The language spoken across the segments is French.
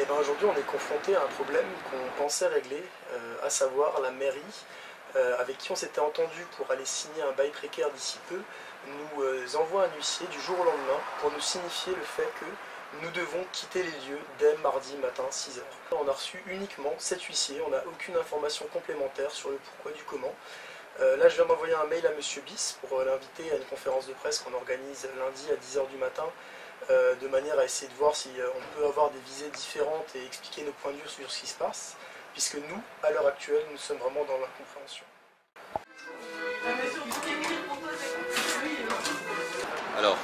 Et bien aujourd'hui, on est confronté à un problème qu'on pensait régler, à savoir la mairie, avec qui on s'était entendu pour aller signer un bail précaire d'ici peu, nous envoie un huissier du jour au lendemain pour nous signifier le fait que nous devons quitter les lieux dès mardi matin 6 h. On a reçu uniquement 7 huissiers, on n'a aucune information complémentaire sur le pourquoi du comment. Là, je viens d'envoyer un mail à Monsieur Bis pour l'inviter à une conférence de presse qu'on organise lundi à 10 h du matin, de manière à essayer de voir si on peut avoir des visées différentes et expliquer nos points de vue sur ce qui se passe, puisque nous, à l'heure actuelle, nous sommes vraiment dans l'incompréhension. Alors,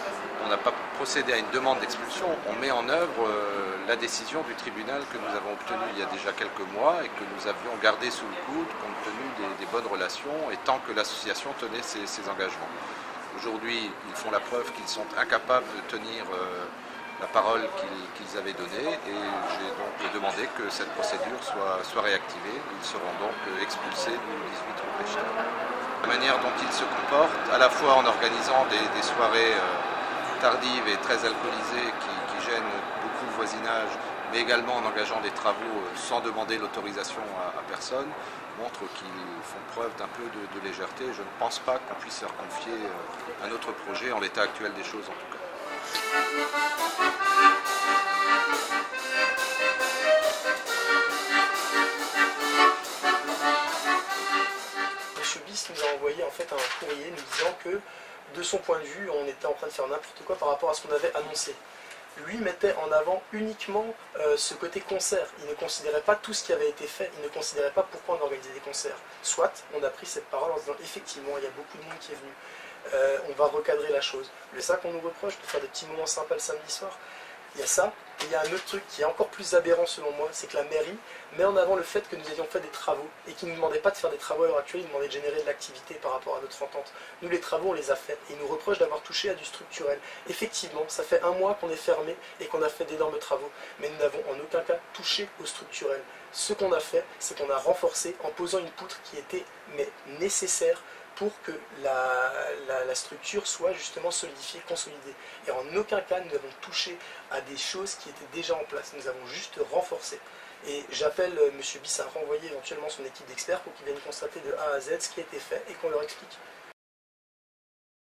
on n'a pas procédé à une demande d'expulsion, on met en œuvre la décision du tribunal que nous avons obtenue il y a déjà quelques mois et que nous avions gardé sous le coude compte tenu des bonnes relations et tant que l'association tenait ses engagements. Aujourd'hui, ils font la preuve qu'ils sont incapables de tenir la parole qu'ils avaient donnée et j'ai donc demandé que cette procédure soit réactivée. Ils seront donc expulsés du 18 rue Pechter. La manière dont ils se comportent, à la fois en organisant des soirées tardives et très alcoolisées qui gênent beaucoup le voisinage, mais également en engageant des travaux sans demander l'autorisation à personne, montre qu'ils font preuve d'un peu de légèreté. Je ne pense pas qu'on puisse leur confier un autre projet en l'état actuel des choses en tout cas. M. Bis nous a envoyé en fait un courrier nous disant que, de son point de vue, on était en train de faire n'importe quoi par rapport à ce qu'on avait annoncé. Lui mettait en avant uniquement ce côté concert. Il ne considérait pas tout ce qui avait été fait, il ne considérait pas pourquoi on organisait des concerts. Soit, on a pris cette parole en disant effectivement, il y a beaucoup de monde qui est venu, on va recadrer la chose. C'est ça qu'on nous reproche, de faire des petits moments sympas le samedi soir. Il y a ça, et il y a un autre truc qui est encore plus aberrant selon moi, c'est que la mairie met en avant le fait que nous avions fait des travaux, et qu'ils ne nous demandaient pas de faire des travaux à l'heure actuelle, ils nous demandaient de générer de l'activité par rapport à notre entente. Nous, les travaux, on les a faits, et ils nous reprochent d'avoir touché à du structurel. Effectivement, ça fait un mois qu'on est fermé et qu'on a fait d'énormes travaux, mais nous n'avons en aucun cas touché au structurel. Ce qu'on a fait, c'est qu'on a renforcé en posant une poutre qui était nécessaire pour que la structure soit justement solidifiée, consolidée. Et en aucun cas, nous avons touché à des choses qui étaient déjà en place. Nous avons juste renforcé. Et j'appelle M. Bis à renvoyer éventuellement son équipe d'experts pour qu'ils viennent constater de A à Z ce qui a été fait et qu'on leur explique.